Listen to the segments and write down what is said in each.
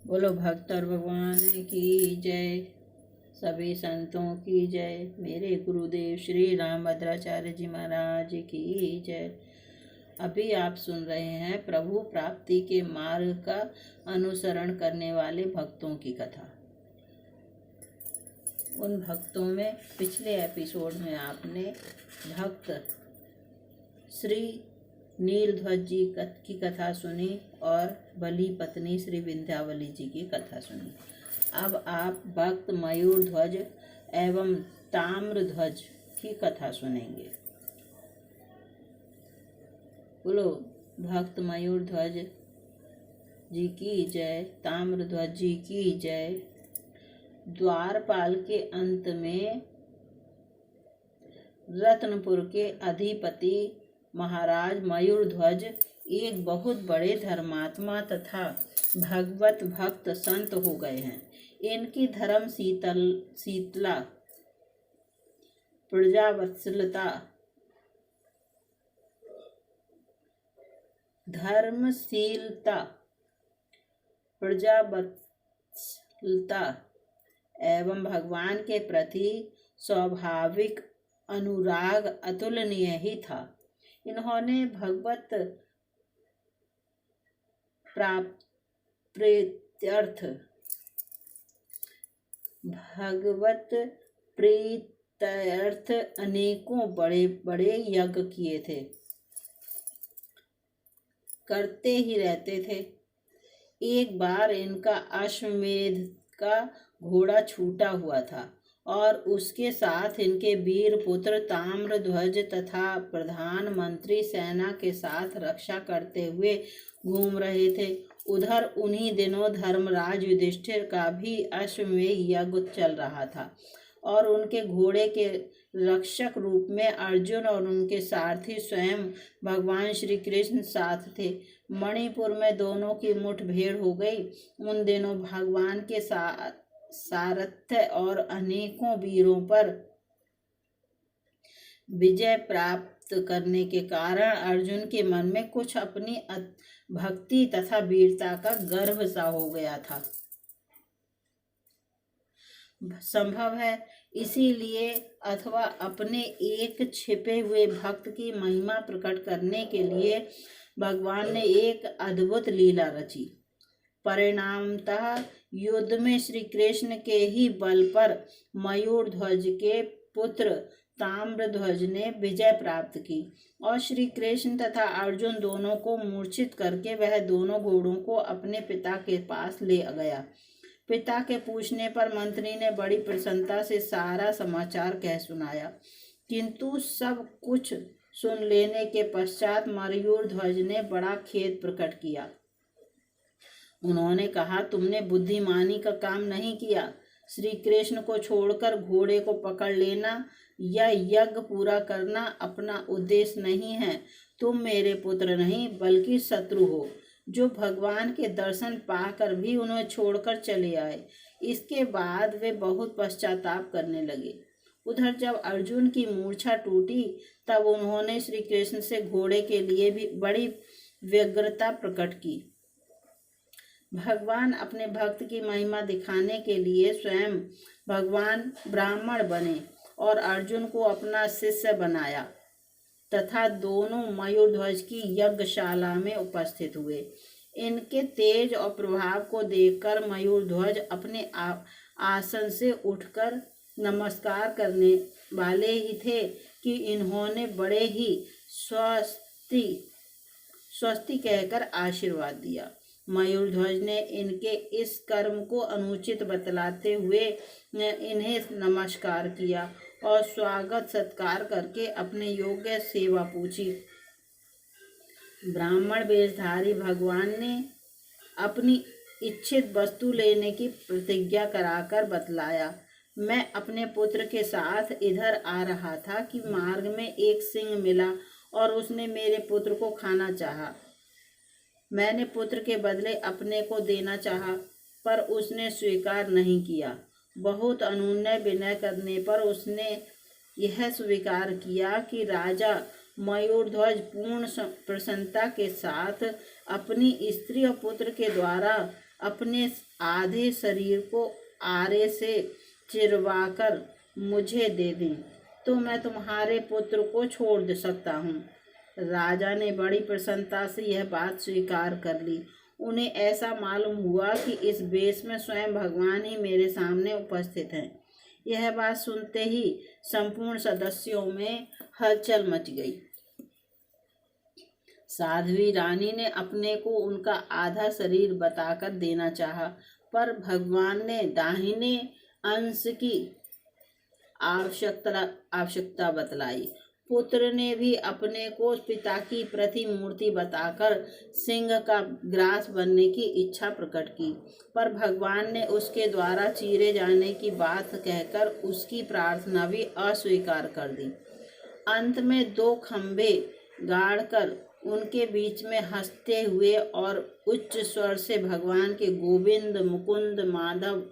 बोलो भक्त और भगवान की जय। सभी संतों की जय। मेरे गुरुदेव श्री रामभद्राचार्य जी महाराज की जय। अभी आप सुन रहे हैं प्रभु प्राप्ति के मार्ग का अनुसरण करने वाले भक्तों की कथा। उन भक्तों में पिछले एपिसोड में आपने भक्त श्री नीलध्वज जी की कथा सुनी और बलि पत्नी श्री विंध्यावली जी की कथा सुनी। अब आप भक्त मयूरध्वज एवं ताम्रध्वज की कथा सुनेंगे। बोलो भक्त मयूरध्वज जी की जय, ताम्रध्वज जी की जय। द्वारपाल के अंत में रत्नपुर के अधिपति महाराज मयूरध्वज एक बहुत बड़े धर्मात्मा तथा भगवत भक्त संत हो गए हैं। इनकी धर्म शीतला प्रजावत्सलता धर्मशीलता प्रजावत्सलता एवं भगवान के प्रति स्वाभाविक अनुराग अतुलनीय ही था। इन्होंने भगवत प्रीत्यर्थ अनेकों बड़े बड़े यज्ञ किए थे, करते ही रहते थे। एक बार इनका अश्वमेध का घोड़ा छूटा हुआ था और उसके साथ इनके वीर पुत्र ताम्रध्वज तथा प्रधानमंत्री सेना के साथ रक्षा करते हुए घूम रहे थे। उधर उन्हीं दिनों धर्मराज युधिष्ठिर का भी अश्वमेध यज्ञ चल रहा था और उनके घोड़े के रक्षक रूप में अर्जुन और उनके सारथी स्वयं भगवान श्री कृष्ण साथ थे। मणिपुर में दोनों की मुठभेड़ हो गई। उन दिनों भगवान के सारथ्य और अनेकों वीरों पर विजय प्राप्त करने के कारण अर्जुन के मन में कुछ अपनी भक्ति तथा वीरता का गर्व सा हो गया था। संभव है इसीलिए अथवा अपने एक छिपे हुए भक्त की महिमा प्रकट करने के लिए भगवान ने एक अद्भुत लीला रची। परिणामतः युद्ध में श्री कृष्ण के ही बल पर मयूरध्वज के पुत्र ताम्रध्वज ने विजय प्राप्त की और श्री कृष्ण तथा अर्जुन दोनों को मूर्छित करके वह दोनों घोड़ों को अपने पिता के पास ले गया। पिता के पूछने पर मंत्री ने बड़ी प्रसन्नता से सारा समाचार कह सुनाया, किंतु सब कुछ सुन लेने के पश्चात मयूरध्वज ने बड़ा खेद प्रकट किया। उन्होंने कहा, तुमने बुद्धिमानी का काम नहीं किया। श्री कृष्ण को छोड़कर घोड़े को पकड़ लेना या यज्ञ पूरा करना अपना उद्देश्य नहीं है। तुम मेरे पुत्र नहीं बल्कि शत्रु हो, जो भगवान के दर्शन पाकर भी उन्हें छोड़कर चले आए। इसके बाद वे बहुत पश्चाताप करने लगे। उधर जब अर्जुन की मूर्छा टूटी तब उन्होंने श्री कृष्ण से घोड़े के लिए भी बड़ी व्यग्रता प्रकट की। भगवान अपने भक्त की महिमा दिखाने के लिए स्वयं भगवान ब्राह्मण बने और अर्जुन को अपना शिष्य बनाया तथा दोनों मयूरध्वज की यज्ञशाला में उपस्थित हुए। इनके तेज और प्रभाव को देखकर मयूरध्वज अपने आसन से उठकर नमस्कार करने वाले ही थे कि इन्होंने बड़े ही स्वस्ति कहकर आशीर्वाद दिया। मयूरध्वज ने इनके इस कर्म को अनुचित बतलाते हुए इन्हें नमस्कार किया और स्वागत सत्कार करके अपने योग्य सेवा पूछी। ब्राह्मण वेशधारी भगवान ने अपनी इच्छित वस्तु लेने की प्रतिज्ञा कराकर बतलाया, मैं अपने पुत्र के साथ इधर आ रहा था कि मार्ग में एक सिंह मिला और उसने मेरे पुत्र को खाना चाहा। मैंने पुत्र के बदले अपने को देना चाहा, पर उसने स्वीकार नहीं किया। बहुत अनुनय विनय करने पर उसने यह स्वीकार किया कि राजा मयूरध्वज पूर्ण प्रसन्नता के साथ अपनी स्त्री और पुत्र के द्वारा अपने आधे शरीर को आरे से चिरवाकर मुझे दे दें तो मैं तुम्हारे पुत्र को छोड़ दे सकता हूँ। राजा ने बड़ी प्रसन्नता से यह बात स्वीकार कर ली। उन्हें ऐसा मालूम हुआ कि इस वेश में स्वयं भगवान ही मेरे सामने उपस्थित हैं। यह बात सुनते ही संपूर्ण सदस्यों में हलचल मच गई। साध्वी रानी ने अपने को उनका आधा शरीर बताकर देना चाहा, पर भगवान ने दाहिने अंश की आवश्यकता बतलाई। पुत्र ने भी अपने को पिता की प्रतिमूर्ति बताकर सिंह का ग्रास बनने की इच्छा प्रकट की, पर भगवान ने उसके द्वारा चीरे जाने की बात कहकर उसकी प्रार्थना भी अस्वीकार कर दी। अंत में 2 खंभे गाड़कर उनके बीच में हंसते हुए और उच्च स्वर से भगवान के गोविंद, मुकुंद, माधव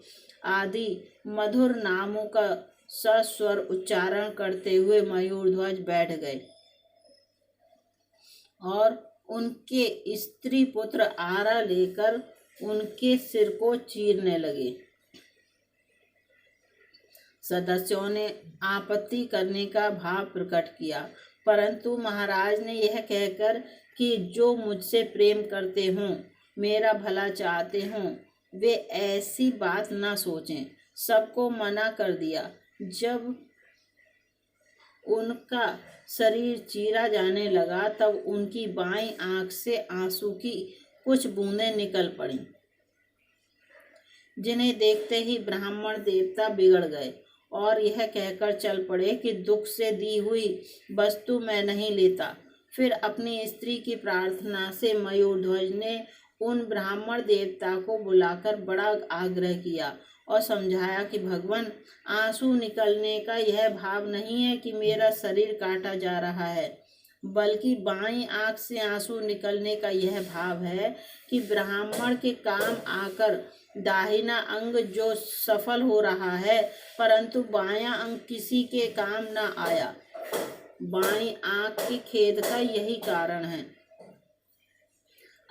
आदि मधुर नामों का सस्वर उच्चारण करते हुए मयूरध्वज बैठ गए और उनके स्त्री पुत्र आरा लेकर उनके सिर को चीरने लगे। सदस्यों ने आपत्ति करने का भाव प्रकट किया, परंतु महाराज ने यह कहकर कि जो मुझसे प्रेम करते हों, मेरा भला चाहते हों, वे ऐसी बात न सोचें, सबको मना कर दिया। जब उनका शरीर चीरा जाने लगा तब उनकी बाईं आंख से आंसू की कुछ बूंदें निकल पड़ीं, जिन्हें देखते ही ब्राह्मण देवता बिगड़ गए और यह कहकर चल पड़े कि दुख से दी हुई वस्तु मैं नहीं लेता। फिर अपनी स्त्री की प्रार्थना से मयूरध्वज ने उन ब्राह्मण देवता को बुलाकर बड़ा आग्रह किया और समझाया कि भगवान, आंसू निकलने का यह भाव नहीं है कि मेरा शरीर काटा जा रहा है, बल्कि बाईं आंख से आंसू निकलने का यह भाव है कि ब्राह्मण के काम आकर दाहिना अंग जो सफल हो रहा है, परंतु बायां अंग किसी के काम न आया। बाईं आंख के खेद का यही कारण है।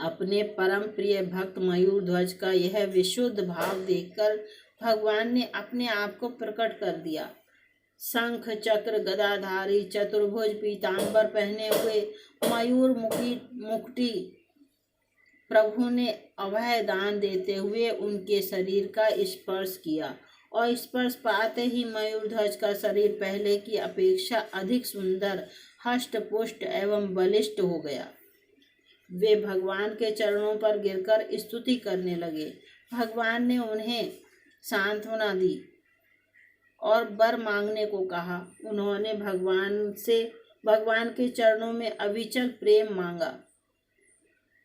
अपने परम प्रिय भक्त मयूरध्वज का यह विशुद्ध भाव देखकर भगवान ने अपने आप को प्रकट कर दिया। शंख चक्र गदाधारी चतुर्भुज पीतांबर पहने हुए मयूर मुकुटी प्रभु ने अभय दान देते हुए उनके शरीर का स्पर्श किया और स्पर्श पाते ही मयूरध्वज का शरीर पहले की अपेक्षा अधिक सुंदर, हष्ट-पुष्ट एवं बलिष्ठ हो गया। वे भगवान के चरणों पर गिरकर स्तुति करने लगे। भगवान ने उन्हें सांत्वना दी और वर मांगने को कहा। उन्होंने भगवान के चरणों में अविचल प्रेम मांगा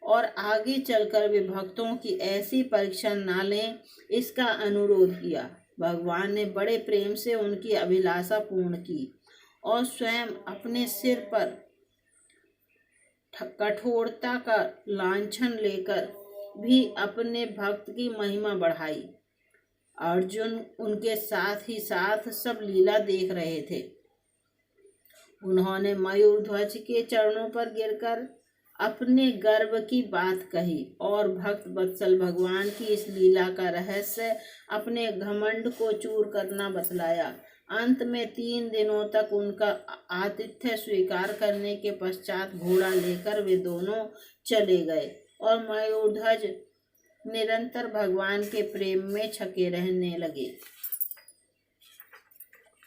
और आगे चलकर वे भक्तों की ऐसी परीक्षा न लें, इसका अनुरोध किया। भगवान ने बड़े प्रेम से उनकी अभिलाषा पूर्ण की और स्वयं अपने सिर पर कठोरता का लांछन लेकर भी अपने भक्त की महिमा बढ़ाई। अर्जुन उनके साथ ही साथ सब लीला देख रहे थे। उन्होंने मयूरध्वज के चरणों पर गिरकर अपने गर्व की बात कही और भक्त वत्सल भगवान की इस लीला का रहस्य अपने घमंड को चूर करना बतलाया। अंत में 3 दिनों तक उनका आतिथ्य स्वीकार करने के पश्चात घोड़ा लेकर वे दोनों चले गए और मयूरध्वज निरंतर भगवान के प्रेम में छके रहने लगे।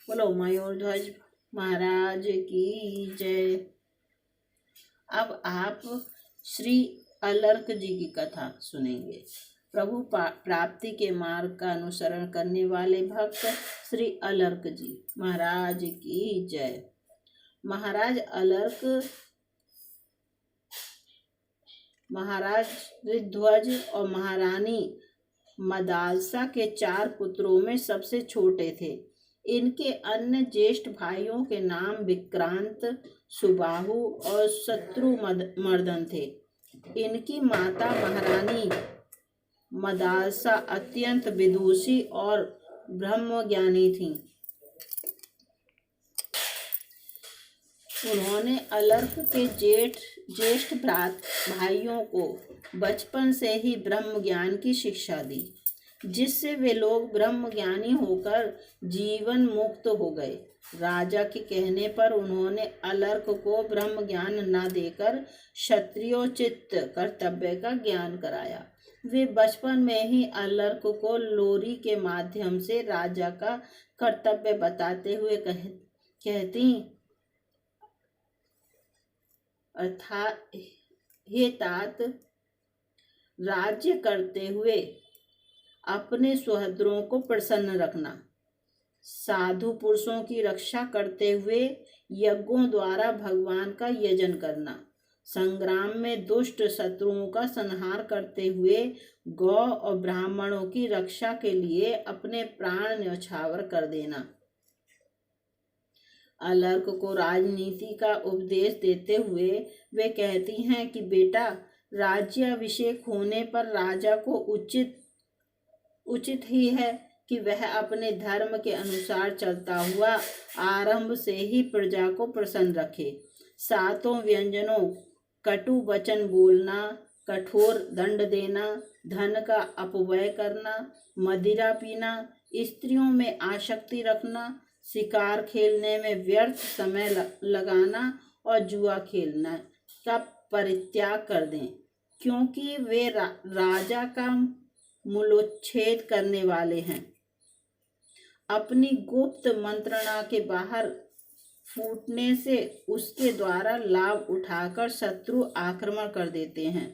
बोलो मयूरध्वज महाराज की जय। अब आप श्री अलर्क जी की कथा सुनेंगे। प्रभु प्राप्ति के मार्ग का अनुसरण करने वाले भक्त श्री अलर्क जी महाराज की जय। महाराज अलर्क महाराज ऋध्वज और महारानी मदालसा के 4 पुत्रों में सबसे छोटे थे। इनके अन्य ज्येष्ठ भाइयों के नाम विक्रांत, सुबाहु और शत्रुमर्दन थे। इनकी माता महारानी मदालसा अत्यंत विदुषी और ब्रह्मज्ञानी थीं। उन्होंने अलर्क के ज्येष्ठ भाइयों को बचपन से ही ब्रह्म ज्ञान की शिक्षा दी, जिससे वे लोग ब्रह्म ज्ञानी होकर जीवन मुक्त हो गए। राजा के कहने पर उन्होंने अलर्क को ब्रह्म ज्ञान न देकर क्षत्रियोचित कर्तव्य का ज्ञान कराया। वे बचपन में ही अलर्क को लोरी के माध्यम से राजा का कर्तव्य बताते हुए कहती, अर्थात हे तात, राज्य करते हुए अपने सुहृदों को प्रसन्न रखना, साधु पुरुषों की रक्षा करते हुए यज्ञों द्वारा भगवान का यजन करना, संग्राम में दुष्ट शत्रुओं का संहार करते हुए गौ और ब्राह्मणों की रक्षा के लिए अपने प्राण न्यौछावर कर देना। अलर्क को राजनीति का उपदेश देते हुए वे कहती हैं कि बेटा, राज्याभिषेक होने पर राजा को उचित ही है कि वह अपने धर्म के अनुसार चलता हुआ आरंभ से ही प्रजा को प्रसन्न रखे। सातों व्यंजनों, कटु वचन बोलना, कठोर दंड देना, धन का अपव्यय करना, मदिरा पीना, स्त्रियों में आसक्ति रखना, शिकार खेलने में व्यर्थ समय लगाना और जुआ खेलना का परित्याग कर दें, क्योंकि वे राजा का मूलोच्छेद करने वाले हैं। अपनी गुप्त मंत्रणा के बाहर फूटने से उसके द्वारा लाभ उठाकर शत्रु आक्रमण कर देते हैं।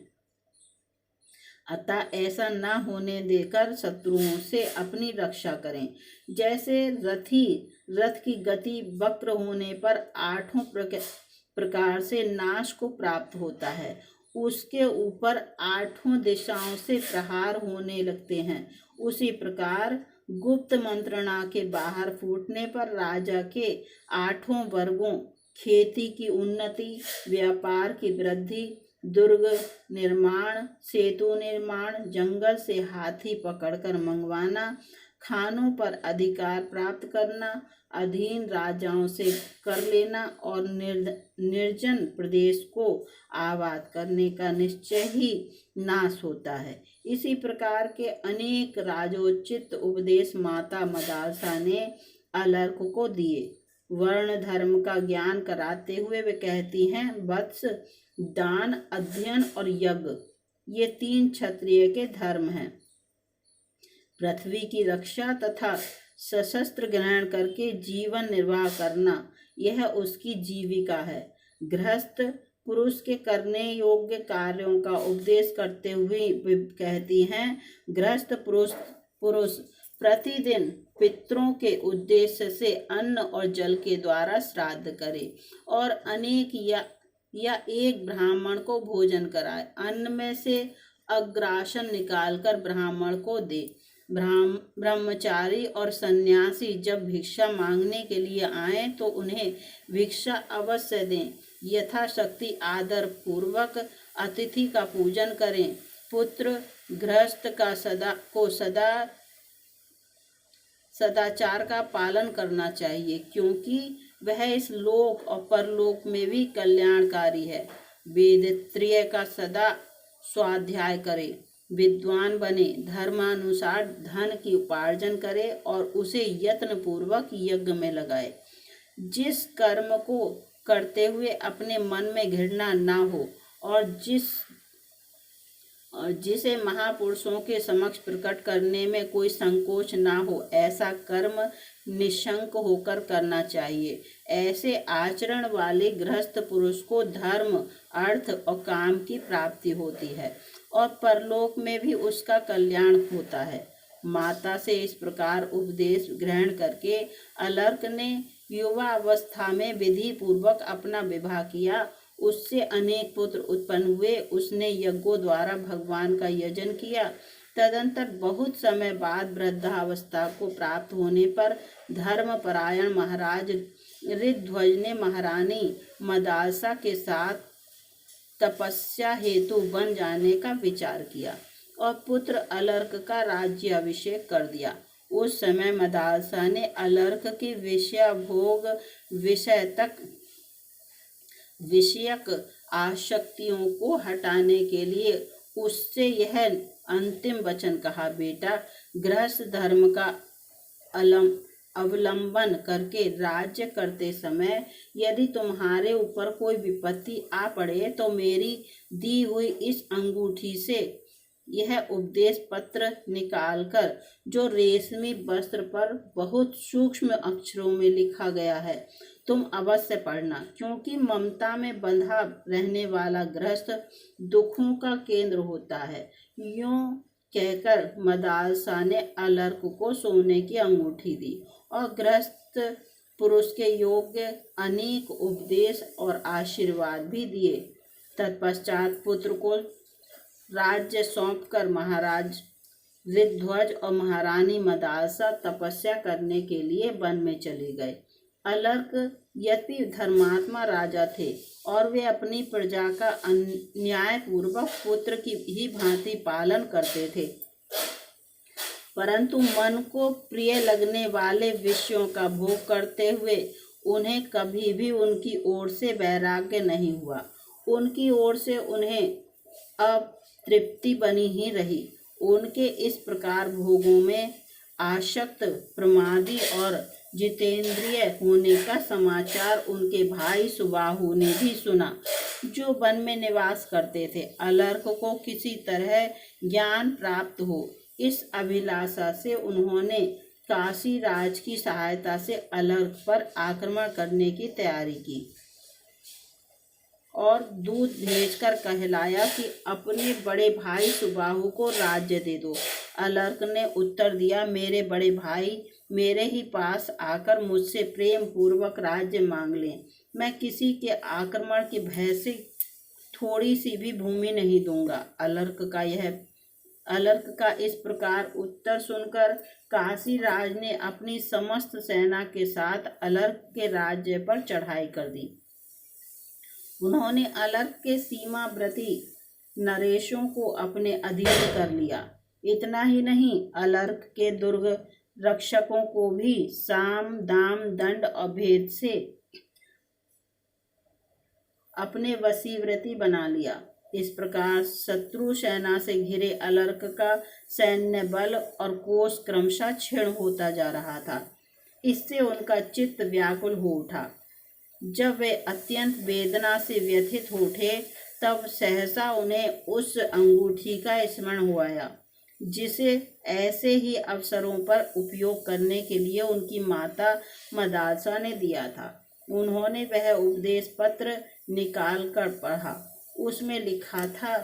अतः ऐसा न होने देकर शत्रुओं से अपनी रक्षा करें। जैसे रथी रथ की गति वक्र होने पर आठों प्रकार से नाश को प्राप्त होता है, उसके ऊपर आठों दिशाओं से प्रहार होने लगते हैं, उसी प्रकार गुप्त मंत्रणा के बाहर फूटने पर राजा के आठों वर्गों, खेती की उन्नति, व्यापार की वृद्धि, दुर्ग निर्माण, सेतु निर्माण, जंगल से हाथी पकड़कर मंगवाना, खानों पर अधिकार प्राप्त करना, अधीन राजाओं से कर लेना और निर्जन प्रदेश को आबाद करने का निश्चय ही नाश होता है। इसी प्रकार के अनेक राजोचित उपदेश माता मदालसा ने अलर्क को दिए। वर्ण धर्म का ज्ञान कराते हुए वे कहती हैं, वत्स, दान, अध्ययन और यज्ञ ये 3 क्षत्रिय के धर्म हैं। पृथ्वी की रक्षा तथा सशस्त्र ग्रहण करके जीवन निर्वाह करना यह उसकी जीविका है। गृहस्थ पुरुष के करने योग्य कार्यों का उपदेश करते हुए कहती हैं, गृहस्थ पुरुष प्रतिदिन पितरों के उद्देश्य से अन्न और जल के द्वारा श्राद्ध करे और अनेक या एक ब्राह्मण को भोजन कराए। अन्न में से अग्रासन निकालकर ब्राह्मण को दे। ब्रह्मचारी और सन्यासी जब भिक्षा मांगने के लिए आए तो उन्हें भिक्षा अवश्य दें। यथाशक्ति आदर पूर्वक अतिथि का पूजन करें। पुत्र गृहस्थ का सदाचार का पालन करना चाहिए, क्योंकि वह इस लोक और परलोक में भी कल्याणकारी है। वेदत्रिय का सदा स्वाध्याय करे, विद्वान बने, धर्मानुसार धन की उपार्जन करे और उसे यत्न पूर्वक यज्ञ में लगाए। जिस कर्म को करते हुए अपने मन में घृणा ना हो और जिसे महापुरुषों के समक्ष प्रकट करने में कोई संकोच ना हो, ऐसा कर्म निशंक होकर करना चाहिए। ऐसे आचरण वाले गृहस्थ पुरुष को धर्म, अर्थ और काम की प्राप्ति होती है और परलोक में भी उसका कल्याण होता है। माता से इस प्रकार उपदेश ग्रहण करके अलर्क ने युवा अवस्था में विधि पूर्वक अपना विवाह किया। उससे अनेक पुत्र उत्पन्न हुए। उसने यज्ञों द्वारा भगवान का यजन किया। तदंतर बहुत समय बाद वृद्धावस्था को प्राप्त होने पर धर्मपरायण महाराज ऋध्वज ने महारानी मदालसा के साथ तपस्या हेतु बन जाने का विचार किया और पुत्र अलर्क का राज्याभिषेक कर दिया। उस समय मदालसा ने अलर्क की विषय भोग विषय तक विषयक आसक्तियों को हटाने के लिए उससे यह अंतिम वचन कहा, बेटा, गृहस्थ धर्म का अवलंबन करके राज्य करते समय यदि तुम्हारे ऊपर कोई विपत्ति आ पड़े तो मेरी दी हुई इस अंगूठी से यह उपदेश पत्र निकालकर, जो रेशमी वस्त्र पर बहुत सूक्ष्म अक्षरों में लिखा गया है, तुम अवश्य पढ़ना, क्योंकि ममता में बंधा रहने वाला गृहस्थ दुखों का केंद्र होता है। यूं कहकर मदालसा ने अलर्क को सोने की अंगूठी दी और गृहस्थ पुरुष के योग्य अनेक उपदेश और आशीर्वाद भी दिए। तत्पश्चात पुत्र को राज्य सौंपकर महाराज ऋतध्वज और महारानी मदालसा तपस्या करने के लिए वन में चले गए। अलर्क यद्यपि धर्मात्मा राजा थे और वे अपनी प्रजा का न्यायपूर्वक पुत्र की ही भांति पालन करते थे, परंतु मन को प्रिय लगने वाले विषयों का भोग करते हुए उन्हें कभी भी उनकी ओर से वैराग्य नहीं हुआ। उनकी ओर से उन्हें अतृप्ति बनी ही रही। उनके इस प्रकार भोगों में आसक्त, प्रमादी और जितेंद्रिय होने का समाचार उनके भाई सुबाहु ने भी सुना, जो वन में निवास करते थे। अलर्क को किसी तरह ज्ञान प्राप्त हो, इस अभिलाषा से उन्होंने काशी राज की सहायता से अलर्क पर आक्रमण करने की तैयारी की और दूत भेजकर कहलाया कि अपने बड़े भाई सुबाहु को राज्य दे दो। अलर्क ने उत्तर दिया, मेरे बड़े भाई मेरे ही पास आकर मुझसे प्रेम पूर्वक राज्य मांग लें, मैं किसी के आक्रमण के भय से थोड़ी सी भी भूमि नहीं दूंगा। अलर्क का इस प्रकार उत्तर सुनकर काशी राज ने अपनी समस्त सेना के साथ अलर्क के राज्य पर चढ़ाई कर दी। उन्होंने अलर्क के सीमावर्ती नरेशों को अपने अधीन कर लिया। इतना ही नहीं, अलर्क के दुर्ग रक्षकों को भी साम, दाम, दंड और भेद से अपने वशीवर्ती बना लिया। इस प्रकार शत्रु सेना से घिरे अलर्क का सैन्य बल और कोष क्रमशः क्षीण होता जा रहा था। इससे उनका चित्त व्याकुल हो उठा। जब वे अत्यंत वेदना से व्यथित हो उठे, तब सहसा उन्हें उस अंगूठी का स्मरण हो आया, जिसे ऐसे ही अवसरों पर उपयोग करने के लिए उनकी माता मदालसा ने दिया था। उन्होंने वह उपदेश पत्र निकाल कर पढ़ा। उसमें लिखा था,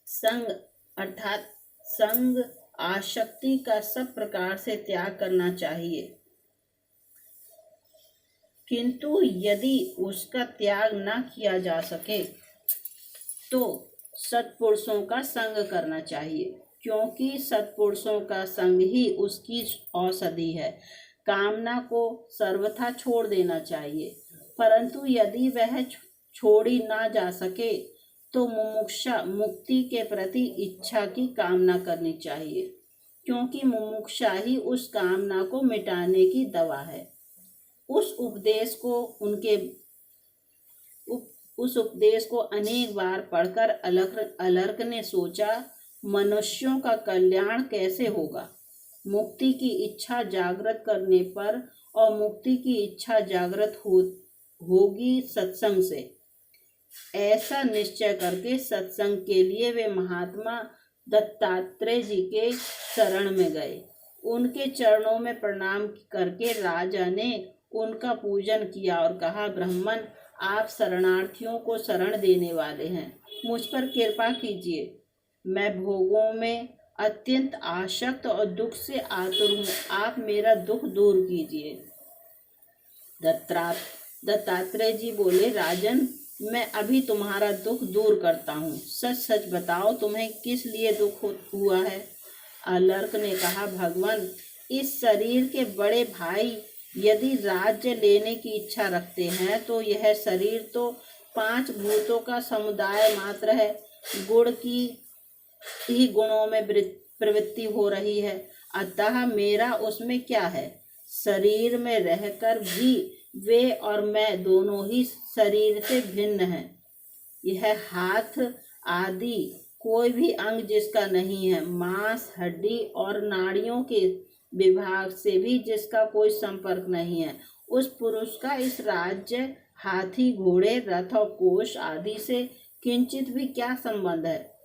संग अर्थात संग आसक्ति का सब प्रकार से त्याग करना चाहिए, किंतु यदि उसका त्याग न किया जा सके तो सत्पुरुषों का संग करना चाहिए, क्योंकि सत्पुरुषों का संग ही उसकी औषधि है। कामना को सर्वथा छोड़ देना चाहिए, परंतु यदि वह छोड़ी ना जा सके तो मुमुक्षा मुक्ति के प्रति इच्छा की कामना करनी चाहिए, क्योंकि मुमुक्षा ही उस कामना को मिटाने की दवा है। उस उपदेश को अनेक बार पढ़कर अलर्क ने सोचा, मनुष्यों का कल्याण कैसे होगा। मुक्ति की इच्छा जागृत करने पर, और मुक्ति की इच्छा जागृत होगी सत्संग से। ऐसा निश्चय करके सत्संग के लिए वे महात्मा दत्तात्रेय जी के शरण में गए। उनके चरणों में प्रणाम करके राजा ने उनका पूजन किया और कहा, ब्राह्मण, आप शरणार्थियों को शरण देने वाले हैं, मुझ पर कृपा कीजिए। मैं भोगों में अत्यंत आसक्त और दुख से आतुर हूँ, आप मेरा दुख दूर कीजिए। दत्तात्रेय जी बोले, राजन, मैं अभी तुम्हारा दुख दूर करता हूँ। सच सच बताओ, तुम्हें किस लिए दुख हुआ है। अलर्क ने कहा, भगवान, इस शरीर के बड़े भाई यदि राज्य लेने की इच्छा रखते हैं तो यह शरीर तो 5 भूतों का समुदाय मात्र है। गुण की ही गुणों में प्रवृत्ति हो रही है, अतः मेरा उसमें क्या है। शरीर में रहकर भी वे और मैं दोनों ही शरीर से भिन्न हैं। यह हाथ आदि कोई भी अंग जिसका नहीं है, मांस हड्डी और नाड़ियों के विभाग से भी जिसका कोई संपर्क नहीं है, उस पुरुष का इस राज्य, हाथी, घोड़े, रथ और कोष आदि से किंचित भी क्या संबंध है।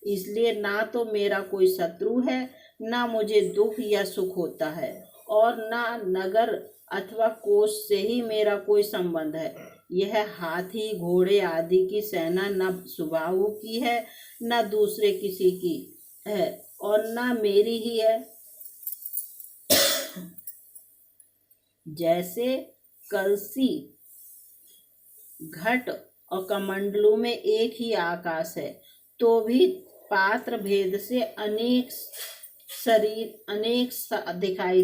इसलिए ना तो मेरा कोई शत्रु है, ना मुझे दुख या सुख होता है, और ना नगर अथवा कोष से ही मेरा कोई संबंध है। यह हाथी घोड़े आदि की सेना न सुबाहु की है, न दूसरे किसी की है, और न मेरी ही है। जैसे कलसी, घट और कमंडलू में एक ही आकाश है, तो भी पात्र भेद से अनेक शरीर अनेक दिखाई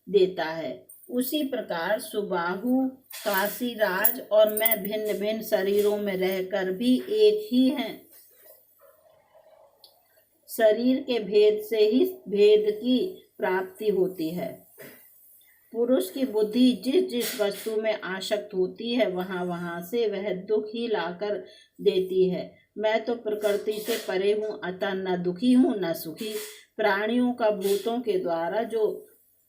देता है, उसी प्रकार सुबाहु, काशीराज और मैं भिन्न भिन्न शरीरों में रहकर भी एक ही हैं। शरीर के भेद से ही भेद की प्राप्ति होती है। पुरुष की बुद्धि जिस जिस वस्तु में आसक्त होती है, वहां वहां से वह दुख ही लाकर देती है। मैं तो प्रकृति से परे हूँ, अतः न दुखी हूँ न सुखी। प्राणियों का भूतों के द्वारा जो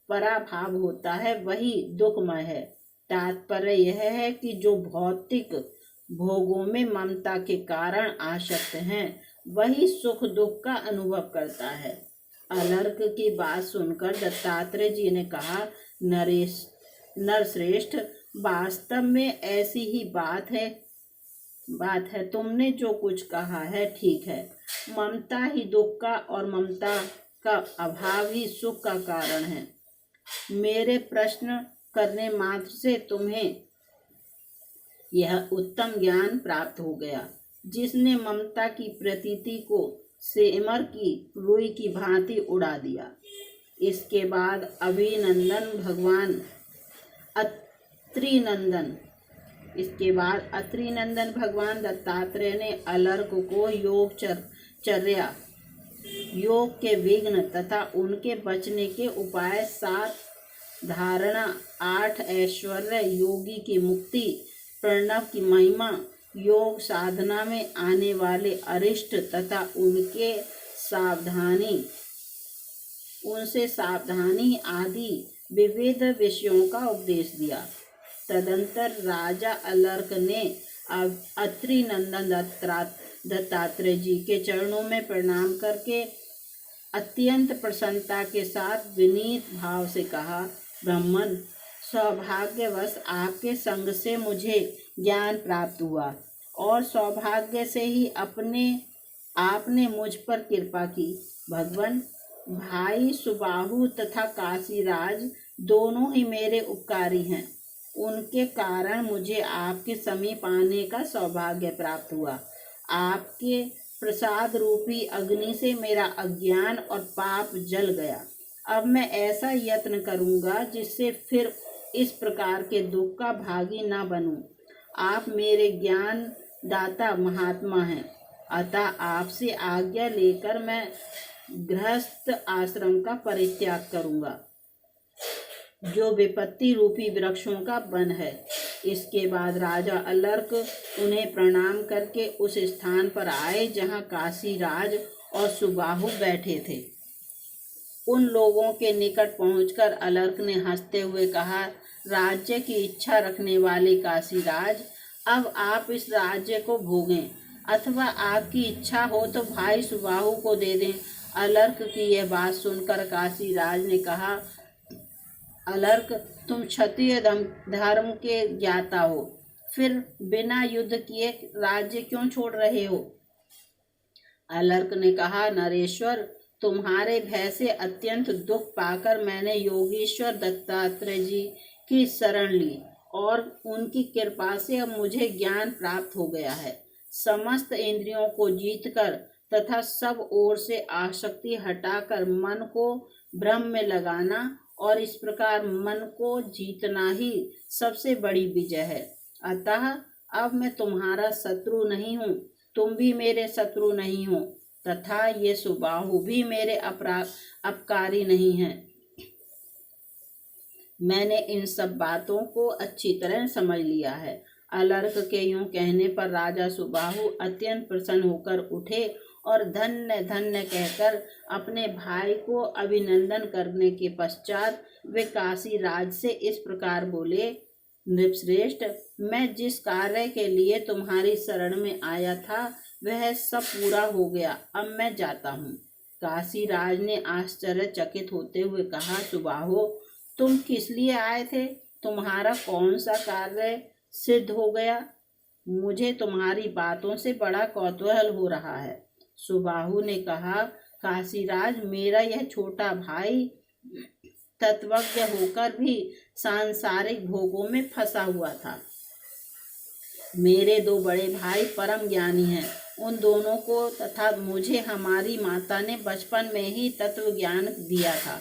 पराभाव होता है वही दुखमय है। तात्पर्य यह है कि जो भौतिक भोगों में ममता के कारण आसक्त हैं, वही सुख दुख का अनुभव करता है। अलर्क की बात सुनकर दत्तात्रेय जी ने कहा, नरश्रेष्ठ, वास्तव में ऐसी ही बात है। तुमने जो कुछ कहा है ठीक है। ममता ही दुख का और ममता का अभाव ही सुख का कारण है। मेरे प्रश्न करने मात्र से तुम्हें यह उत्तम ज्ञान प्राप्त हो गया। जिसने ममता की प्रतीति को सेमर की रुई की भांति उड़ा दिया। इसके बाद अत्रिनंदन भगवान दत्तात्रेय ने अलर्क को योग के विघ्न तथा उनके बचने के उपाय, 7 धारणा, 8 ऐश्वर्य, योगी की मुक्ति, प्रणव की महिमा, योग साधना में आने वाले अरिष्ट तथा उनसे सावधानी आदि विविध विषयों का उपदेश दिया। तदंतर राजा अलर्क ने अत्रि नंदन दत्तात्रेय जी के चरणों में प्रणाम करके अत्यंत प्रसन्नता के साथ विनीत भाव से कहा, ब्राह्मण, सौभाग्यवश आपके संग से मुझे ज्ञान प्राप्त हुआ और सौभाग्य से ही आपने मुझ पर कृपा की। भगवान, भाई सुबाहु तथा काशीराज दोनों ही मेरे उपकारी हैं। उनके कारण मुझे आपके समीप आने का सौभाग्य प्राप्त हुआ। आपके प्रसाद रूपी अग्नि से मेरा अज्ञान और पाप जल गया। अब मैं ऐसा यत्न करूंगा जिससे फिर इस प्रकार के दुख का भागी न बनूं। आप मेरे ज्ञान दाता महात्मा हैं, अतः आपसे आज्ञा लेकर मैं गृहस्थ आश्रम का परित्याग करूंगा, जो विपत्ति रूपी वृक्षों का वन है। इसके बाद राजा अलर्क उन्हें प्रणाम करके उस स्थान पर आए जहाँ काशीराज और सुबाहु बैठे थे। उन लोगों के निकट पहुंचकर अलर्क ने हंसते हुए कहा, राज्य की इच्छा रखने वाले काशीराज, अब आप इस राज्य को भोगें, अथवा आपकी इच्छा हो तो भाई सुबाहु को दे दें। अलर्क की यह बात सुनकर काशीराज ने कहा, अलर्क, तुम क्षत्रिय धर्म के ज्ञाता हो, फिर बिना युद्ध किए राज्य क्यों छोड़ रहे हो? अलर्क ने कहा, नरेश्वर, तुम्हारे भय से अत्यंत दुख पाकर मैंने योगीश्वर दत्तात्रेय जी की शरण ली और उनकी कृपा से अब मुझे ज्ञान प्राप्त हो गया है। समस्त इंद्रियों को जीतकर तथा सब ओर से आसक्ति हटाकर मन को ब्रह्म में लगाना और इस प्रकार मन को जीतना ही सबसे बड़ी विजय है। अतः अब मैं तुम्हारा शत्रु नहीं हूँ, तुम भी मेरे शत्रु नहीं हो, तथा ये सुबाहु भी मेरे अपकारी नहीं हैं। मैंने इन सब बातों को अच्छी तरह समझ लिया है। अलर्क के यूं कहने पर राजा सुबाहु अत्यंत प्रसन्न होकर उठे और धन्य धन्य कहकर अपने भाई को अभिनंदन करने के पश्चात वे काशी राज से इस प्रकार बोले, नृपश्रेष्ठ, मैं जिस कार्य के लिए तुम्हारी शरण में आया था वह सब पूरा हो गया, अब मैं जाता हूँ। काशीराज ने आश्चर्यचकित होते हुए कहा, सुबाहो, तुम किस लिए आए थे? तुम्हारा कौन सा कार्य सिद्ध हो गया? मुझे तुम्हारी बातों से बड़ा कौतूहल हो रहा है। सुबाहु ने कहा, काशीराज, मेरा यह छोटा भाई तत्वज्ञ होकर भी सांसारिक भोगों में फंसा हुआ था। मेरे दो बड़े भाई परम ज्ञानी हैं। उन दोनों को तथा मुझे हमारी माता ने बचपन में ही तत्व ज्ञान दिया था,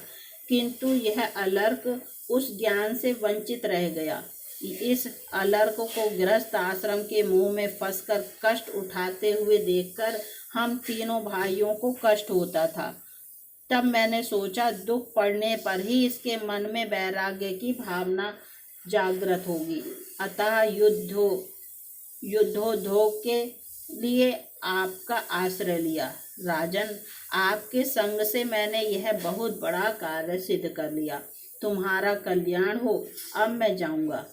किंतु यह अलर्क उस ज्ञान से वंचित रह गया। इस अलर्क को गृहस्थ आश्रम के मुंह में फंसकर कष्ट उठाते हुए देखकर हम तीनों भाइयों को कष्ट होता था। तब मैंने सोचा, दुख पड़ने पर ही इसके मन में वैराग्य की भावना जागृत होगी। अतः युद्धोद्योग के लिए आपका आश्रय लिया। राजन, आपके संग से मैंने यह बहुत बड़ा कार्य सिद्ध कर लिया। तुम्हारा कल्याण हो, अब मैं जाऊंगा।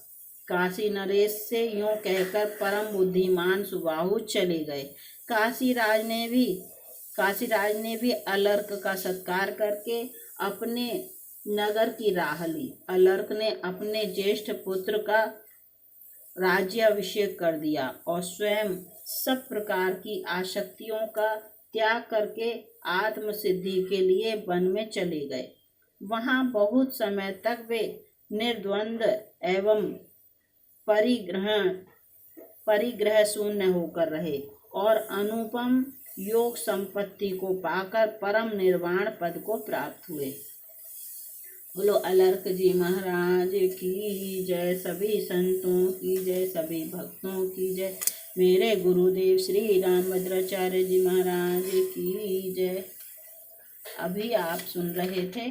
काशी नरेश से यूं कहकर परम बुद्धिमान सुबाहु चले गए। काशीराज ने भी अलर्क का सत्कार करके अपने नगर की राह ली। अलर्क ने अपने ज्येष्ठ पुत्र का राज्याभिषेक कर दिया और स्वयं सब प्रकार की आसक्तियों का त्याग करके आत्मसिद्धि के लिए वन में चले गए। वहां बहुत समय तक वे निर्द्वंद्व एवं परिग्रह शून्य होकर रहे और अनुपम योग संपत्ति को पाकर परम निर्वाण पद को प्राप्त हुए। बोलो अलर्क जी महाराज की जय, सभी संतों की जय, सभी भक्तों की जय, मेरे गुरुदेव श्री रामभद्राचार्य जी महाराज की जय। अभी आप सुन रहे थे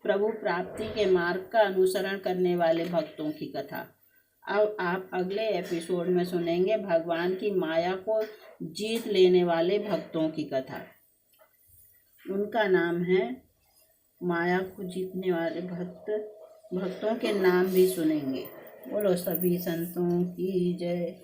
प्रभु प्राप्ति के मार्ग का अनुसरण करने वाले भक्तों की कथा। अब आप अगले एपिसोड में सुनेंगे भगवान की माया को जीत लेने वाले भक्तों की कथा। उनका नाम है, माया को जीतने वाले भक्तों के नाम भी सुनेंगे। बोलो सभी संतों की जय।